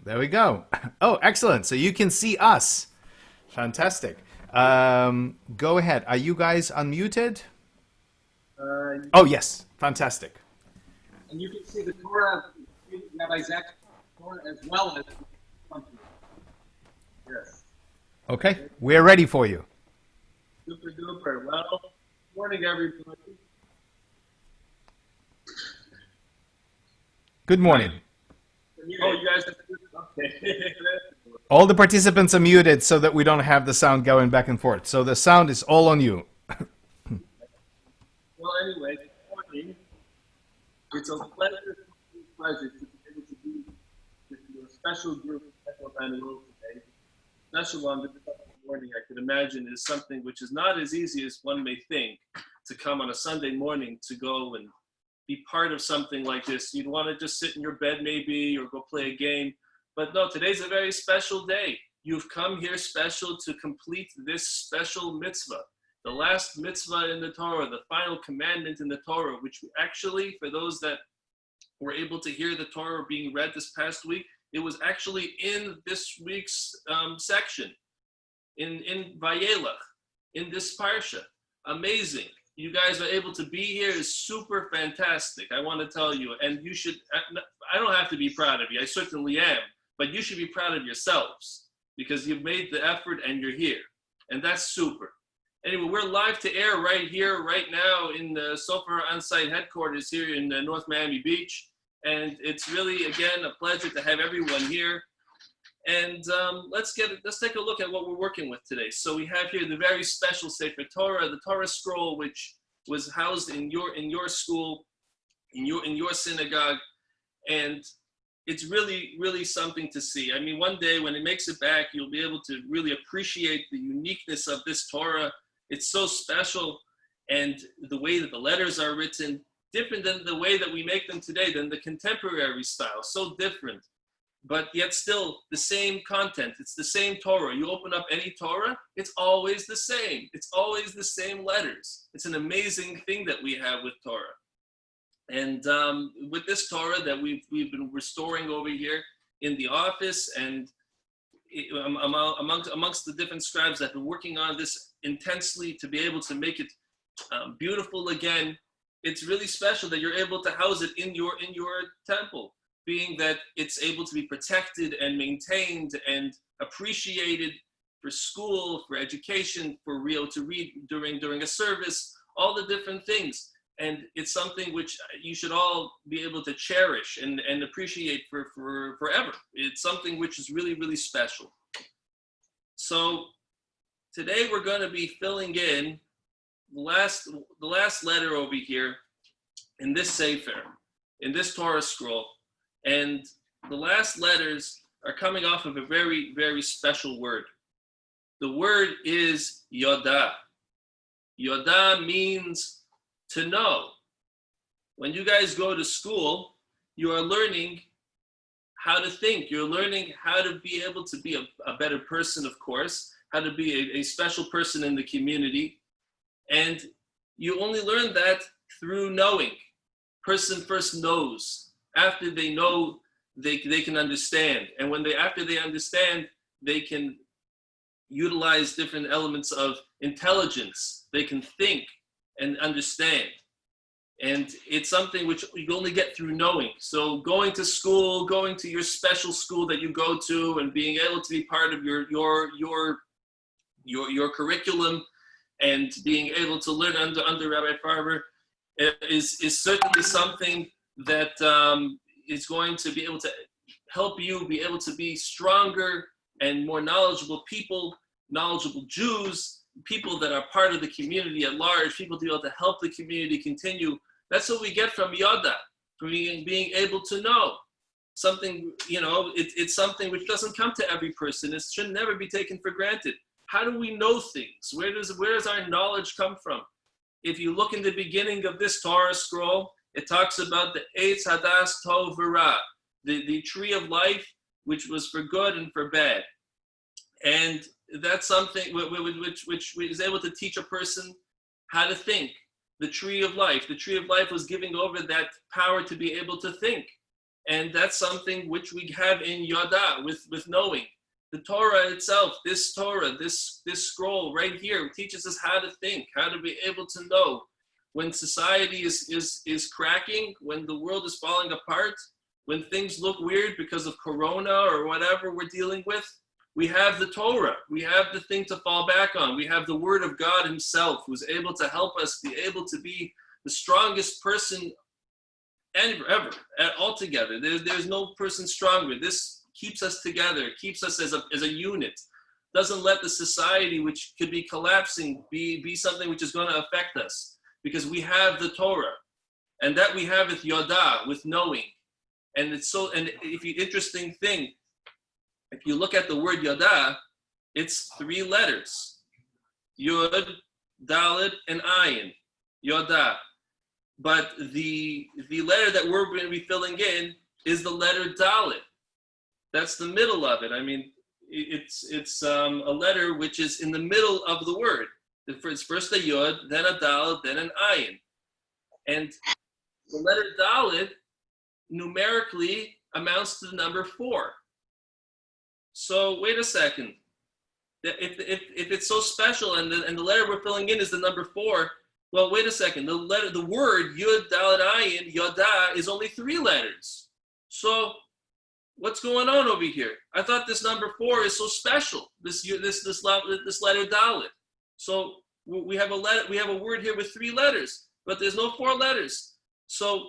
There we go. Oh, excellent. So you can see us. Fantastic. Go ahead. Are you guys unmuted? Oh, yes. Fantastic. And you can see the Torah, Rabbi Zach, Torah as well as something. Yes. Okay. We're ready for you. Super duper. Well, morning, everybody. Good morning. Oh, you guys have okay. All the participants are muted so that we don't have the sound going back and forth. So the sound is all on you. Well, anyway, good morning. It's a pleasure to be able to be with your special group of Temple Emanuel today. Special one this morning, I could imagine, is something which is not as easy as one may think, to come on a Sunday morning to go and be part of something like this. You'd want to just sit in your bed maybe or go play a game. But no, today's a very special day. You've come here special to complete this special mitzvah. The last mitzvah in the Torah, the final commandment in the Torah, which actually, for those that were able to hear the Torah being read this past week, it was actually in this week's section, in Vayelach, in this parsha. Amazing. You guys are able to be here is super fantastic. I want to tell you, and you should, I don't have to be proud of you. I certainly am, but you should be proud of yourselves because you've made the effort and you're here. And that's super. Anyway, we're live to air right here, right now in the Sofer on-site headquarters here in North Miami Beach. And it's really, again, a pleasure to have everyone here. And let's take a look at what we're working with today. So we have here the very special Sefer Torah, the Torah scroll, which was housed in your school, in your synagogue, and it's really, really something to see. I mean, one day when it makes it back, you'll be able to really appreciate the uniqueness of this Torah. It's so special, and the way that the letters are written, different than the way that we make them today, than the contemporary style, so different. But yet still the same content. It's the same Torah. You open up any Torah, it's always the same. It's always the same letters. It's an amazing thing that we have with Torah. And with this Torah that we've been restoring over here in the office, and amongst the different scribes that have been working on this intensely to be able to make it beautiful again, it's really special that you're able to house it in your temple, being that it's able to be protected and maintained and appreciated for school, for education, for real to read during a service, all the different things. And it's something which you should all be able to cherish and appreciate for forever. It's something which is really, really special. So today we're going to be filling in the last letter over here in this Sefer, in this Torah scroll. And the last letters are coming off of a very, very special word. The word is Yoda. Yoda means to know. When you guys go to school, you are learning how to think. You're learning how to be able to be a better person, of course, how to be a special person in the community. And you only learn that through knowing. Person first knows. After they know, they can understand. And after they understand, they can utilize different elements of intelligence. They can think and understand. And it's something which you only get through knowing. So going to school, going to your special school that you go to, and being able to be part of your curriculum, and being able to learn under Rabbi Farber is certainly something that is going to be able to help you be able to be stronger and more knowledgeable people, knowledgeable Jews, people that are part of the community at large, people to be able to help the community continue. That's what we get from Yoda, from being able to know something. It's something which doesn't come to every person. It should never be taken for granted. How do we know things? Where does our knowledge come from? If you look in the beginning of this Torah scroll, it talks about the Eitz Hadas Tov V'Ra, the tree of life, which was for good and for bad. And that's something which is able to teach a person how to think. The tree of life was giving over that power to be able to think. And that's something which we have in Yada, with knowing. The Torah itself, this Torah, this scroll right here teaches us how to think, how to be able to know when society is cracking, when the world is falling apart, when things look weird because of Corona or whatever we're dealing with. We have the Torah. We have the thing to fall back on. We have the Word of God Himself, who's able to help us be able to be the strongest person ever, altogether. There's no person stronger. This keeps us together, keeps us as a unit. Doesn't let the society, which could be collapsing, be something which is going to affect us, because we have the Torah, and that we have with Yada, with knowing. And it's so. And if you interesting thing, if you look at the word Yada, it's 3 letters: Yud, Dalet, and Ayin. Yada. But the letter that we're going to be filling in is the letter Dalet. That's the middle of it. I mean, it's a letter which is in the middle of the word. It's first a Yud, then a Dalet, then an Ayin. And the letter Dalet numerically amounts to the number 4. So wait a second. If it's so special and the letter we're filling in is the number 4, well, wait a second. The word Yud Dalet Ayin Yada is only 3 letters. So what's going on over here? I thought this number 4 is so special. This letter Dalet. So we have a letter. We have a word here with 3 letters, but there's no 4 letters. So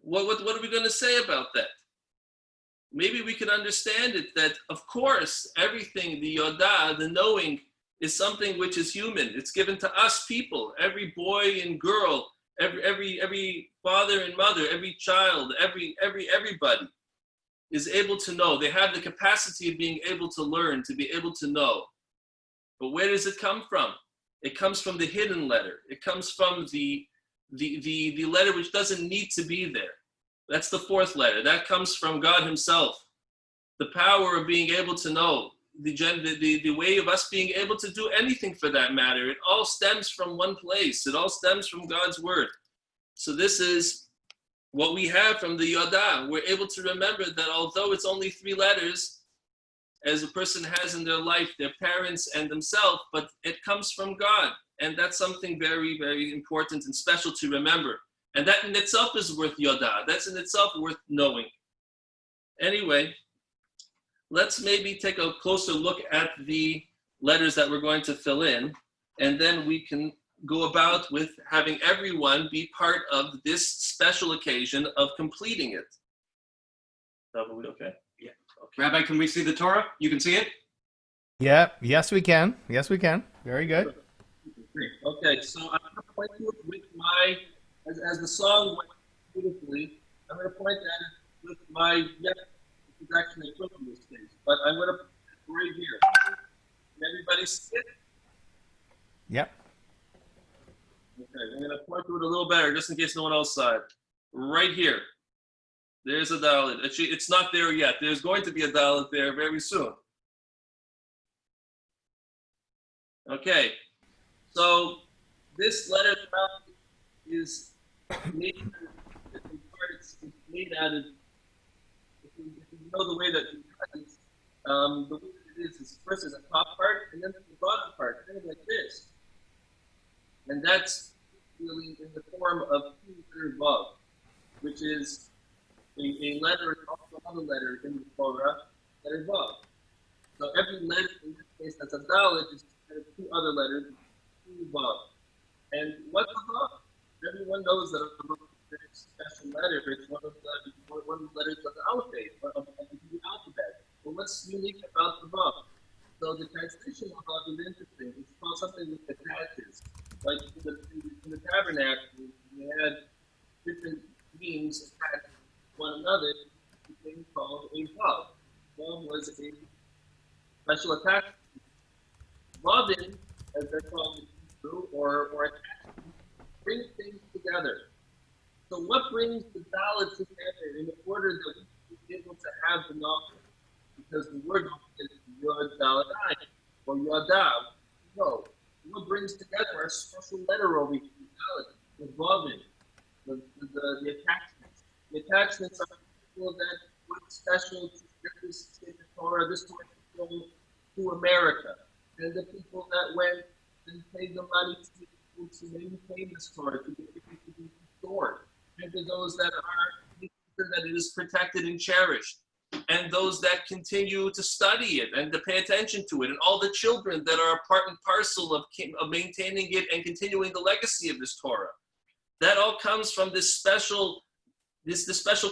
what are we going to say about that? Maybe we could understand it that, of course, everything, the Yoda, the knowing, is something which is human. It's given to us people, every boy and girl, every father and mother, every child, everybody is able to know. They have the capacity of being able to learn, to be able to know. But where does it come from? It comes from the hidden letter. It comes from the letter which doesn't need to be there. That's the 4th letter. That comes from God Himself. The power of being able to know, the way of us being able to do anything for that matter. It all stems from one place. It all stems from God's word. So this is what we have from the Yoda. We're able to remember that although it's only 3 letters, as a person has in their life, their parents and themselves, but it comes from God. And that's something very, very important and special to remember. And that in itself is worth Yoda. That's in itself worth knowing. Anyway, let's maybe take a closer look at the letters that we're going to fill in, and then we can go about with having everyone be part of this special occasion of completing it. Okay? Yeah. Okay. Rabbi, can we see the Torah? You can see it? Yeah. Yes, we can. Yes, we can. Very good. Okay, so I'm going to point to it with my, as the song went beautifully, I'm going to point at it with my, it's actually a in this case, but I'm going to put it right here. Can everybody see it? Yep. Okay, I'm going to point to it a little better, just in case no one else saw it. Right here. There's a Dalet. Actually, it's not there yet. There's going to be a Dalet there very soon. Okay. So this letter is made out of, if you know the way that it's, the way that it is first is a top part and then the bottom part, kind of like this. And that's really in the form of 2 letter vav, which is a letter, also another letter in the Torah, letter vav. So every letter in this case that's a dalet is 2 other letters, 2 vav. And what's a vav? Everyone knows that a vav is a very special letter. It's one of the letters of the alphabet. But what's unique about the vav? So the translation of vav is interesting. It's called something with attaches. Like in the tabernacle, we had different beams attached to one another, a thing called a vav. Vav was a special attachment. Vavin, as they're called in Hebrew, or attachment, bring things together. So what brings the Dalet together in order that we be able to have the knowledge? Because the word is Yod Dalet Ayin, or Yada. No. What brings together a special letter over here, the Dalet, the Vavin, the attachments. The attachments are people that were special to this in the Torah, this Torah scroll to America, and the people that went and paid the money to maintain this Torah, to get it to be restored, and to those that are making sure that it is protected and cherished, and those that continue to study it and to pay attention to it, and all the children that are a part and parcel of maintaining it and continuing the legacy of this Torah. That all comes from this special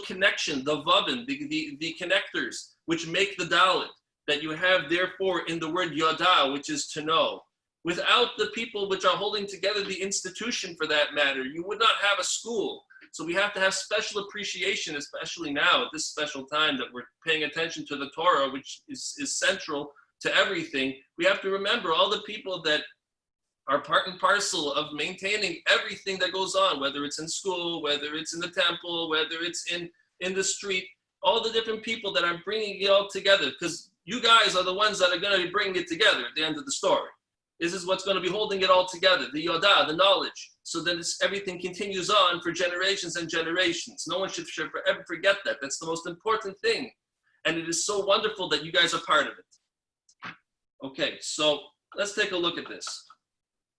connection, the vavin, the connectors, which make the dalit, that you have therefore in the word yada, which is to know. Without the people which are holding together the institution for that matter, you would not have a school. So we have to have special appreciation, especially now at this special time that we're paying attention to the Torah, which is central to everything. We have to remember all the people that are part and parcel of maintaining everything that goes on, whether it's in school, whether it's in the temple, whether it's in the street, all the different people that are bringing it all together, because you guys are the ones that are going to be bringing it together at the end of the story. This is what's going to be holding it all together, the yoda, the knowledge, so that everything continues on for generations and generations. No one should ever forget that. That's the most important thing. And it is so wonderful that you guys are part of it. Okay, so let's take a look at this.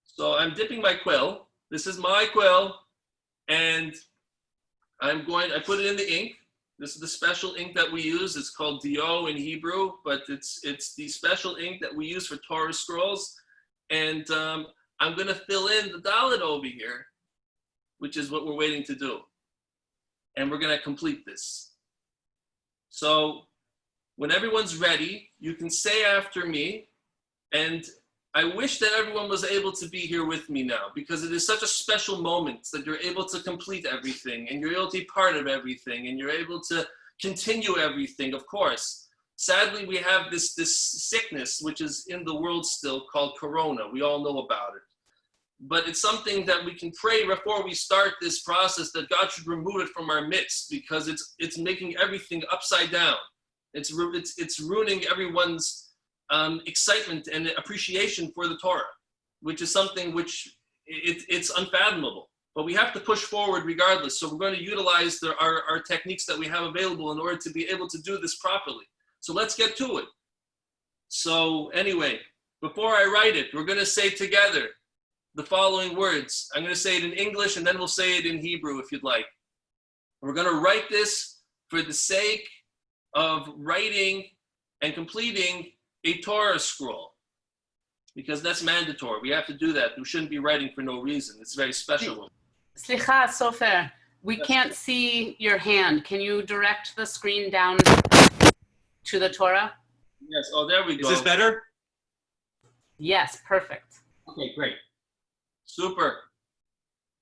So I'm dipping my quill. This is my quill, and I put it in the ink. This is the special ink that we use. It's called dio in Hebrew, but it's the special ink that we use for Torah scrolls. And I'm going to fill in the dalit over here, which is what we're waiting to do. And we're going to complete this. So when everyone's ready, you can say after me, and I wish that everyone was able to be here with me now, because it is such a special moment that you're able to complete everything, and you're able to be part of everything, and you're able to continue everything, of course. Sadly, we have this sickness, which is in the world still, called Corona. We all know about it. But it's something that we can pray before we start this process, that God should remove it from our midst, because it's making everything upside down. It's ruining everyone's excitement and appreciation for the Torah, which is something which it's unfathomable. But we have to push forward regardless. So we're going to utilize our techniques that we have available in order to be able to do this properly. So let's get to it. So anyway, before I write it, we're going to say together the following words. I'm going to say it in English, and then we'll say it in Hebrew if you'd like. We're going to write this for the sake of writing and completing a Torah scroll, because that's mandatory. We have to do that. We shouldn't be writing for no reason. It's very special. Slicha, Sofer, we can't see your hand. Can you direct the screen down to the Torah? Yes. Oh, there we go. Is this better? Yes, perfect. Okay, great. Super.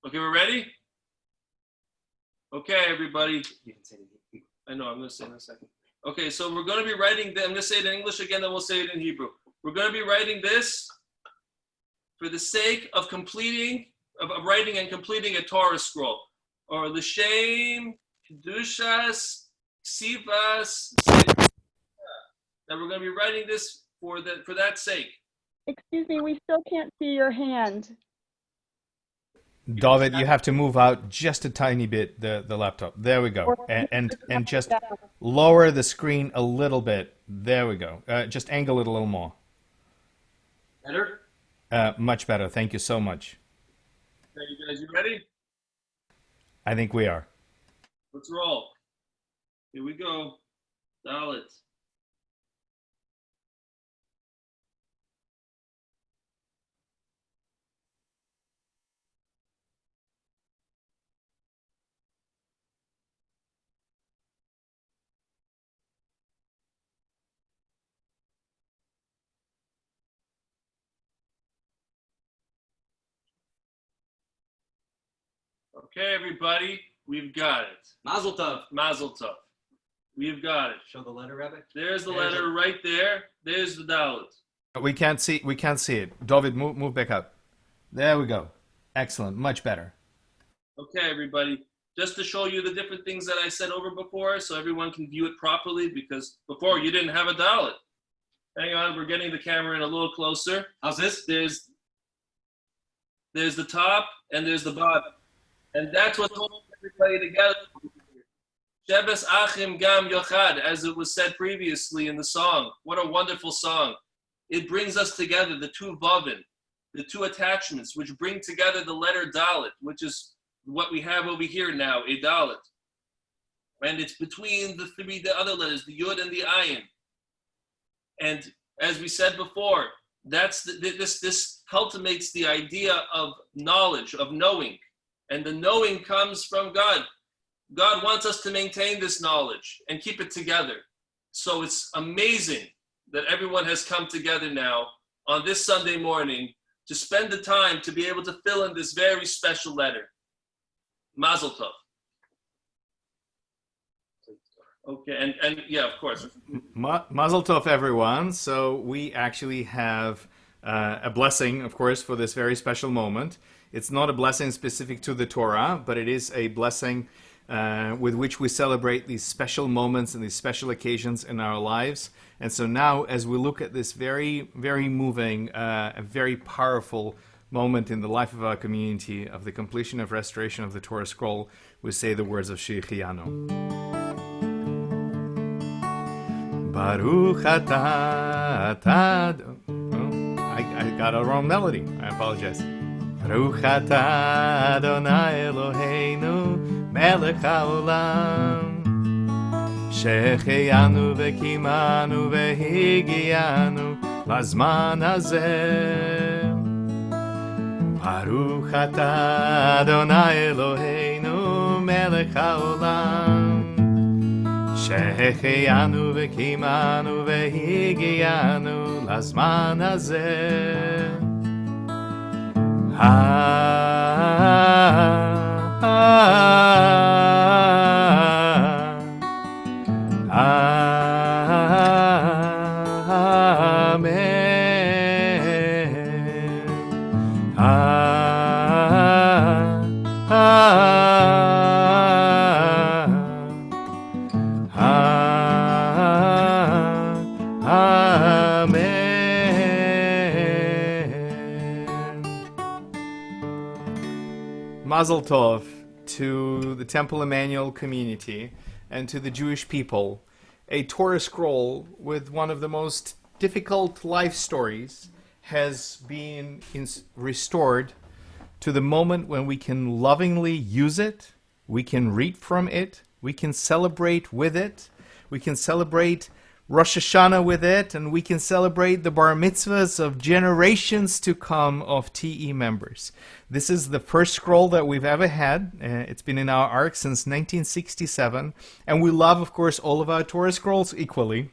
Okay, we're ready? Okay, everybody. I know, I'm going to say it in a second. Okay, so we're going to be writing, I'm going to say it in English again, then we'll say it in Hebrew. We're going to be writing this for the sake of writing and completing a Torah scroll, or l'shem kedushas ksivas. That we're going to be writing this for that sake. Excuse me, we still can't see your hand. David, you have to move out just a tiny bit, the laptop. There we go. And just lower the screen a little bit. There we go. Just angle it a little more. Better? Much better. Thank you so much. Okay, you guys, you ready? I think we are. Let's roll. Here we go. Dalit. Okay, everybody, we've got it. Mazel tov. Mazel tov. We've got it. Show the letter, Rabbi. There's the letter right there. There's the dalit. We can't see it. David, move back up. There we go. Excellent. Much better. Okay, everybody. Just to show you the different things that I said over before, so everyone can view it properly, because before you didn't have a dalit. Hang on, we're getting the camera in a little closer. How's this? There's the top and there's the bottom. And that's what's holding everybody together. Shebes Achim Gam Yochad, as it was said previously in the song. What a wonderful song. It brings us together, the two Vavin, the two attachments, which bring together the letter Dalet, which is what we have over here now, a Dalet. And it's between the other letters, the Yud and the Ayin. And as we said before, this cultivates the idea of knowledge, of knowing. And the knowing comes from God. God wants us to maintain this knowledge and keep it together. So it's amazing that everyone has come together now on this Sunday morning to spend the time to be able to fill in this very special letter. Mazel tov. Okay, and yeah, of course. Mazel tov, everyone. So we actually have a blessing, of course, for this very special moment. It's not a blessing specific to the Torah, but it is a blessing with which we celebrate these special moments and these special occasions in our lives. And so now, as we look at this very, very moving, a very powerful moment in the life of our community, of the completion of restoration of the Torah scroll, we say the words of Shechianu. Baruch atah I got a wrong melody. I apologize. Baruch atah Adonai Eloheinu melech haolam שהחיינו וקיימנו והגיענו לזמן הזה. ברוך אתה אדוני אלוהינו מלך העולם שהחיינו וקיימנו והגיענו לזמן הזה. Mazel tov to the Temple Emanuel community and to the Jewish people. A Torah scroll with one of the most difficult life stories has been restored to the moment when we can lovingly use it, we can read from it, we can celebrate with it, we can celebrate Rosh Hashanah with it, and we can celebrate the bar mitzvahs of generations to come of TE members. This is the first scroll that we've ever had. It's been in our ark since 1967, and we love, of course, all of our Torah scrolls equally,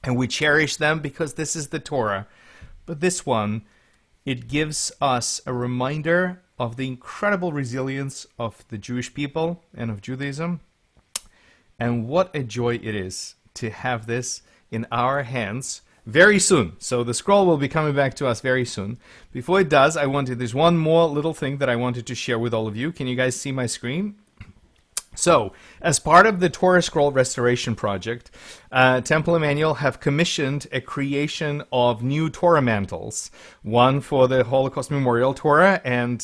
and we cherish them because this is the Torah. But this one, it gives us a reminder of the incredible resilience of the Jewish people and of Judaism, and what a joy it is to have this in our hands very soon. So the scroll will be coming back to us very soon. Before it does, there's one more little thing that I wanted to share with all of you. Can you guys see my screen? So, as part of the Torah Scroll Restoration Project, Temple Emanuel have commissioned a creation of new Torah mantles, one for the Holocaust Memorial Torah and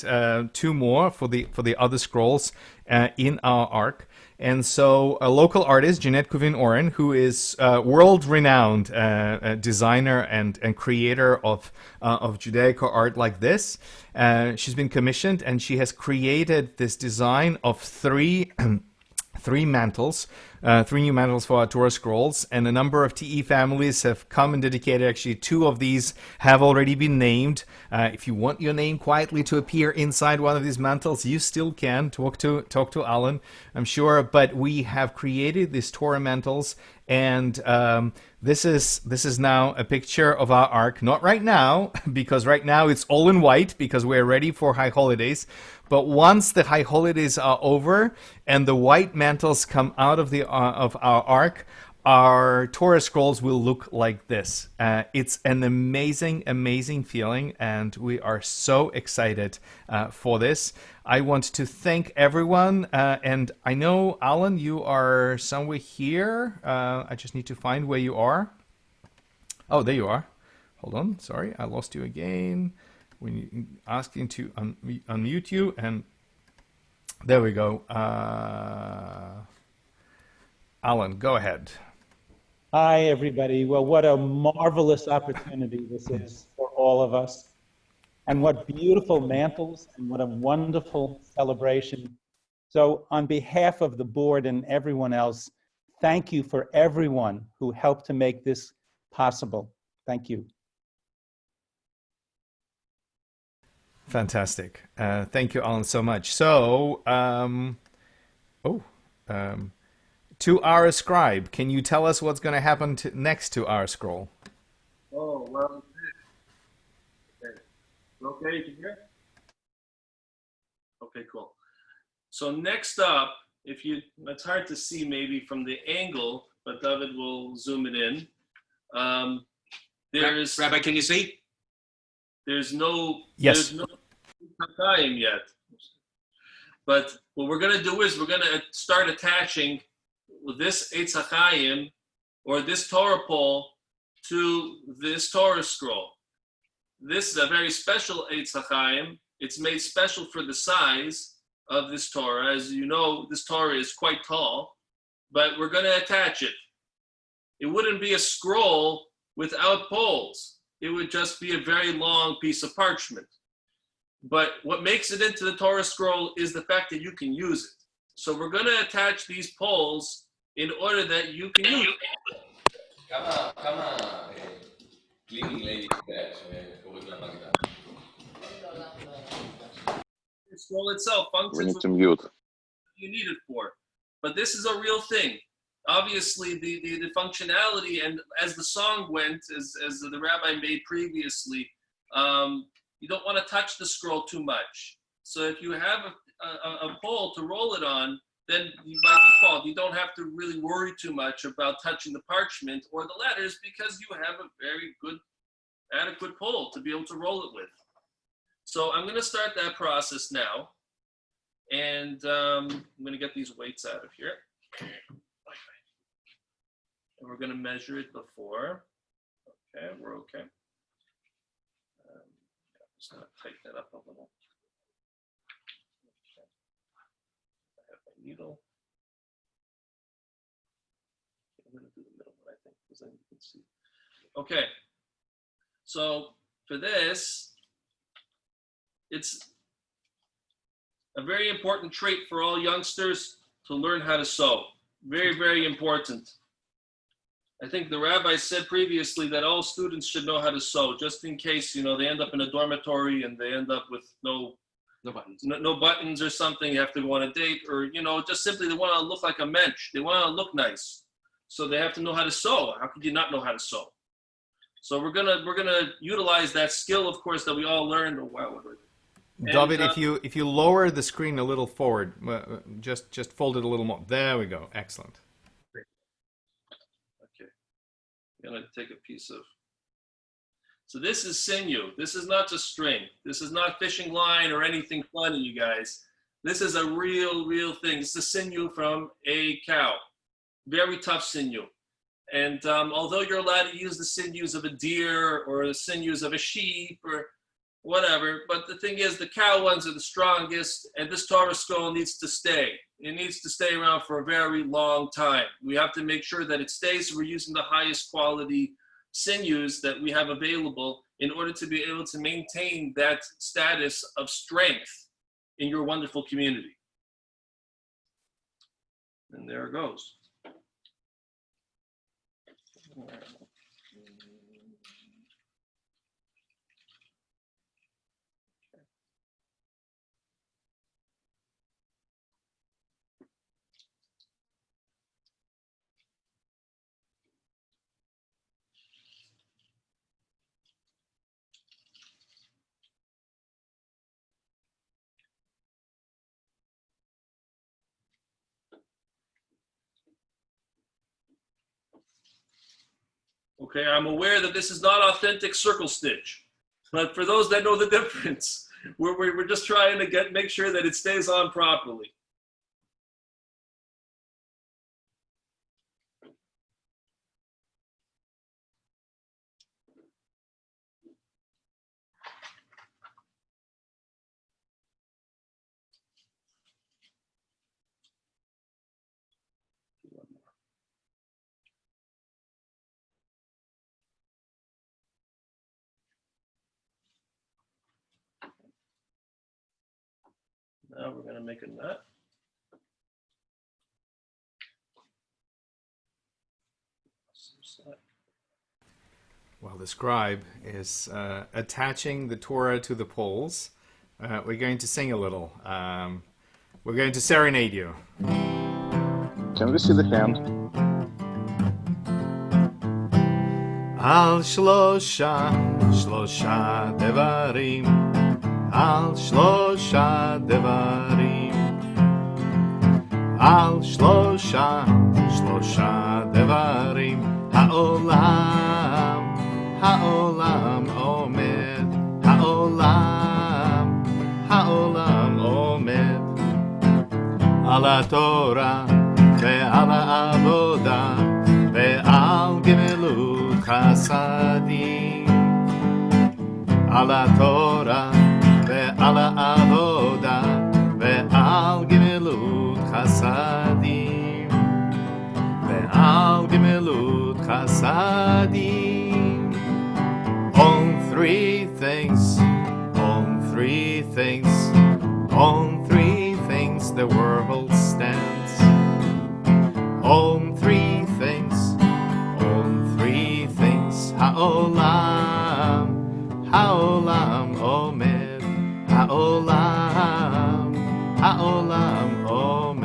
two more for the other scrolls in our ark. And so a local artist, Jeanette Kuvin-Oren, who is world-renowned designer and creator of Judaica art like this, she's been commissioned, and she has created this design of three mantles, three new mantles for our Torah scrolls, and a number of TE families have come and dedicated. Actually, two of these have already been named. If you want your name quietly to appear inside one of these mantles, you still can. Talk to Alan, I'm sure. But we have created these Torah mantles, and this is now a picture of our ark. Not right now, because right now it's all in white because we're ready for high holidays. But once the high holidays are over and the white mantles come out of our ark, our Torah scrolls will look like this. It's an amazing, amazing feeling, and we are so excited for this. I want to thank everyone, and I know, Alan, you are somewhere here. I just need to find where you are. Oh, there you are. Hold on, sorry, I lost you again. When asking to unmute you, and there we go. Alan, go ahead. Hi, everybody. Well, what a marvelous opportunity this is for all of us. And what beautiful mantles and what a wonderful celebration. So on behalf of the board and everyone else, thank you for everyone who helped to make this possible. Thank you. Fantastic. Thank you, Alan, so much. So, to our scribe, can you tell us what's going to happen next to our scroll? Oh, well, okay. Okay, you can hear? Okay, cool. So next up, it's hard to see maybe from the angle, but David will zoom it in. Rabbi, can you see? There's no time yet. But what we're going to do is we're going to start attaching this Eitz HaChaim or this Torah pole to this Torah scroll. This is a very special Eitz HaChaim. It's made special for the size of this Torah. As you know, this Torah is quite tall, but we're going to attach it. It wouldn't be a scroll without poles. It would just be a very long piece of parchment. But what makes it into the Torah scroll is the fact that you can use it. So we're going to attach these poles in order that you can use it. כמה cleaning ladies שקוראים לה מגדה? The scroll itself We functions need with to mute. what you need it for. But this is a real thing. Obviously, the functionality, and as the song went, as the rabbi made previously, you don't want to touch the scroll too much. So if you have a pole to roll it on, then by default, you don't have to really worry too much about touching the parchment or the letters because you have a very good, adequate pole to be able to roll it with. So I'm going to start that process now. And I'm going to get these weights out of here. And we're going to measure it before. Okay, we're okay. Just going to tighten that up a little. Okay. I have my needle. I'm going to do the middle one, I think, because then you can see. Okay. So for this, it's a very important trait for all youngsters to learn how to sew. Very, very important. I think the rabbi said previously that all students should know how to sew, just in case, they end up in a dormitory and they end up with no buttons or something. You have to go on a date, or just simply they want to look like a mensch. They want to look nice, so they have to know how to sew. How could you not know how to sew? So we're gonna utilize that skill, of course, that we all learned a while ago. David, if you lower the screen a little forward, just fold it a little more. There we go. Excellent. Okay, I'm gonna take a piece of. So this is sinew. This is not just string. This is not fishing line or anything funny, you guys. This is a real thing. This is sinew from a cow. Very tough sinew. And although you're allowed to use the sinews of a deer or the sinews of a sheep or whatever, but the thing is, the cow ones are the strongest, and this Torah scroll needs to stay. It needs to stay around for a very long time. We have to make sure that it stays, so we're using the highest quality sinews that we have available in order to be able to maintain that status of strength in your wonderful community. And there it goes. Okay, I'm aware that this is not authentic circle stitch, but for those that know the difference, we're just trying to make sure that it stays on properly. Now we're going to make a knot. While the scribe is attaching the Torah to the poles, we're going to sing a little. We're going to serenade you. Can we see the hand? Al shlosha devarim, al shlosha devarim, al shlosha devarim, ha'olam omed, ha'olam omed, ala Torah ve'ala avoda ve'al gemilut chasadim, ala Torah ve'ala avoda ve'al gemilut chasadim, ve'al gemilut chasadim. On three things the world stands. On three things, ha'olam omed, ha'olam omed.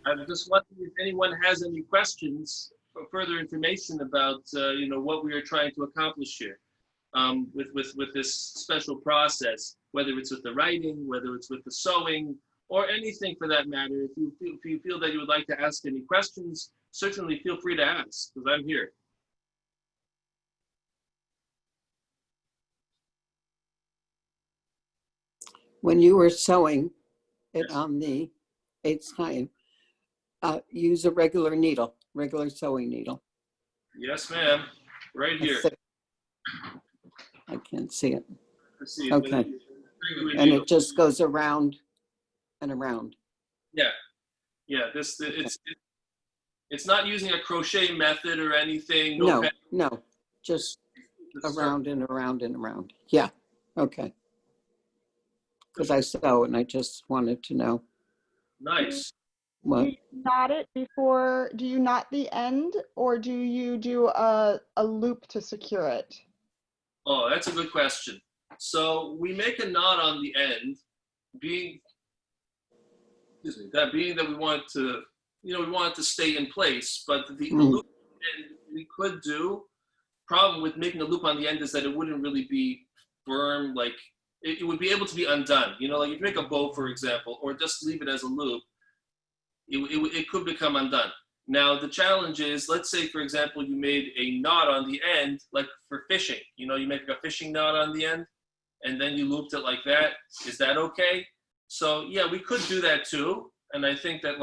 I'm just wondering if anyone has any questions for further information about, what we are trying to accomplish here with this special process, whether it's with the writing, whether it's with the sewing, or anything for that matter. If you feel that you would like to ask any questions, certainly feel free to ask, because I'm here. When you were sewing it on the 8th time, use a regular sewing needle. Yes, ma'am. Right here. I can't see it. See, okay. And it just goes around and around. Yeah. It's not using a crochet method or anything. No, just around and around and around. Yeah. Okay. Because I sew and I just wanted to know. Nice. What? Do you knot it before? Do you knot the end, or do you do a loop to secure it? Oh, that's a good question. So we make a knot on the end, being that we want it to, we want it to stay in place. But the loop we could do. Problem with making a loop on the end is that it wouldn't really be firm. Like it would be able to be undone. Like if you make a bow, for example, or just leave it as a loop, it could become undone. Now, the challenge is, let's say, for example, you made a knot on the end, like for fishing. You make a fishing knot on the end, and then you looped it like that. Is that okay? So, yeah, we could do that too. And I think that,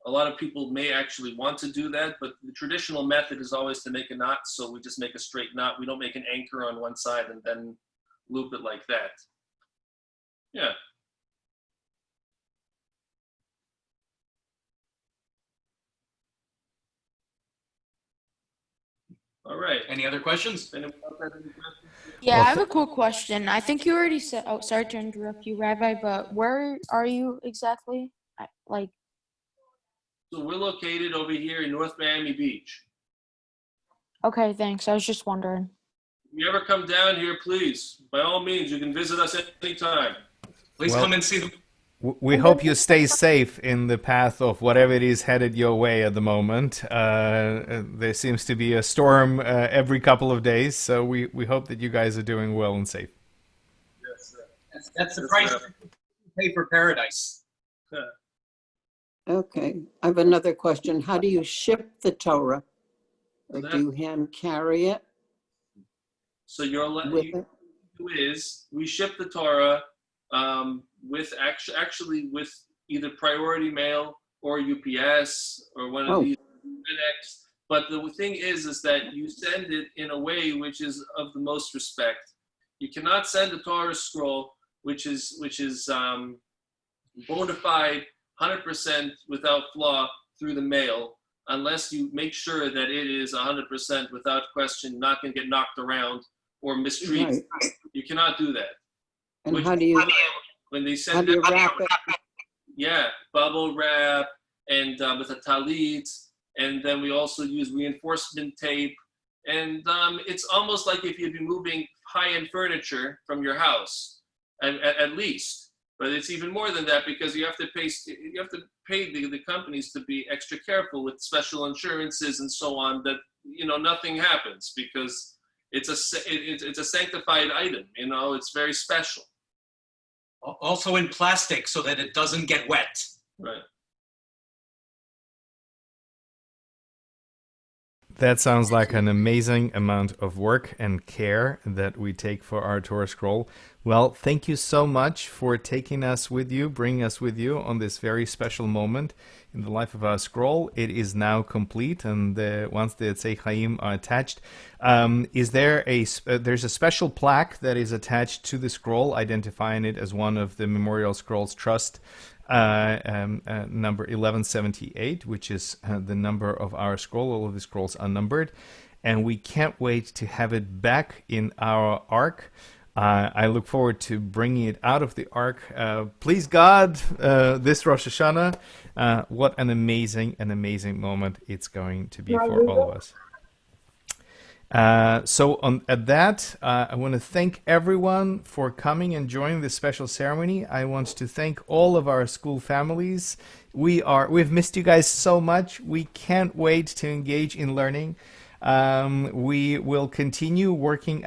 a lot of people may actually want to do that, but the traditional method is always to make a knot, so we just make a straight knot. We don't make an anchor on one side and then loop it like that. Yeah. All right. Any other questions? Anyone else have any questions? Yeah, I have a cool question. I think you already said, oh, sorry to interrupt you, Rabbi, but where are you exactly? So we're located over here in North Miami Beach. Okay, thanks. I was just wondering. If you ever come down here, please, by all means, you can visit us anytime. Please come and see them. We hope you stay safe in the path of whatever it is headed your way at the moment. There seems to be a storm every couple of days, so we hope that you guys are doing well and safe. Yes, sir. That's the price you pay for paradise. Okay. I have another question. How do you ship the Torah? Or do you hand carry it? So we ship the Torah with with either priority mail or UPS or one of these FedEx. But the thing is that you send it in a way which is of the most respect. You cannot send a Torah scroll which is bona fide, 100% without flaw through the mail. unless you make sure that it is 100% without question, not going to get knocked around or mistreated. Right. You cannot do that. And Which- how do you, when they how send do you it, wrap it? yeah, bubble wrap and with a talit, and then we also use reinforcement tape. And it's almost like if you'd be moving high-end furniture from your house, at least. But it's even more than that because you have to pay the companies to be extra careful with special insurances and so on, that nothing happens because it's a sanctified item. It's very special. Also in plastic so that it doesn't get wet. Right. That sounds like an amazing amount of work and care that we take for our Torah scroll. Well, thank you so much for taking us with you, bringing us with you on this very special moment in the life of our scroll. It is now complete, and once the Etzei Chaim are attached, there's a special plaque that is attached to the scroll, identifying it as one of the Memorial Scrolls Trust number 1178, which is the number of our scroll. All of the scrolls are numbered, and we can't wait to have it back in our ark. I look forward to bringing it out of the ark. Please God, this Rosh Hashanah. What an amazing moment it's going to be for all of us. At that, I want to thank everyone for coming and joining this special ceremony. I want to thank all of our school families. We've missed you guys so much. We can't wait to engage in learning. We will continue working